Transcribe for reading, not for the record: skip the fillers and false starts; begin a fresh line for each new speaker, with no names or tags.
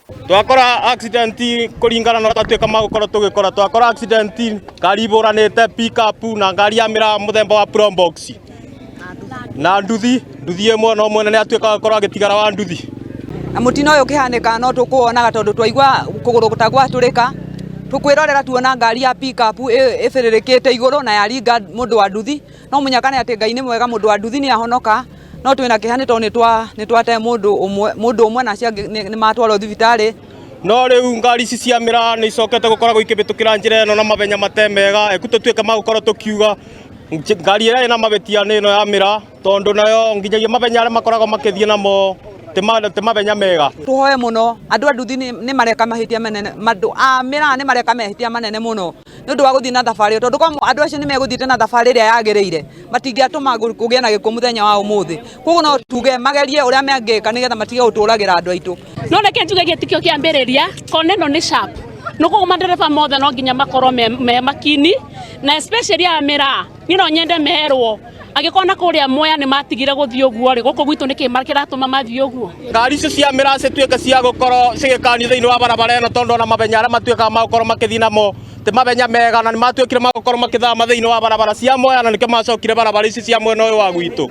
Twakora accident kuringana na twatuika magukora tugikora twakora accident ngari iburanite pick up na ngari ya mira muthemba wa probox na nduthi imwe no mwene ni atuika gukora agitigara wa nduthi
na mutino uyu kihanika no tukuonaga tondu twaigua kuguru gutagwa turika tukwirorera tuona ngari ya pick up ifiririkite iguru na yaringa mundu wa nduthi no munyakane ati Ngai ni mwega mundu wa nduthi ni ahonoka no twina kihani to ni twate mundu umwe na cia ni matwaro thibitari
no riu ngari ici cia mira ni icokete gukoragwo ikibitukira njira eno na mabenya matemega ekututuike magukora tukiuga ngari ira ina mabetia nino ya mira tondu nayo nginyagia mabenya aria makoragwo makithie namo te mabenya mega
tuhoe muno andu a nduthi ni mareka mahitia manene mandu a mira ni mareka mahitia manene muno ni undu wa guthii na thabari tondu kwa andu acio ni meguthite na thabari ria yagireire matingiatuma kugia na gikuo muthenya wa umuthi koguo no tuge magerie uria mangika nigetha matige guturagira andu aitu
no reke njuge gitikio kiambiriria koneno ni sharp nuko madereba mothe no nginya makorwo me makini na especially a mira ni no nyende merwo agikona kuria moya ni matigire guthii uguo ri guko gwitu niki makiratuma mathii uguo
ngari icio cia mira cituike cia gukorwo cigikani thiini wa barabara eno tondu na mabenya aria matuika magukorwo makithii namo te mabenya mega na ni matuikire magukorwo makithama thiini wa barabara cia moya na nike macokire barabara ici cia mwena uyu wa gwitu.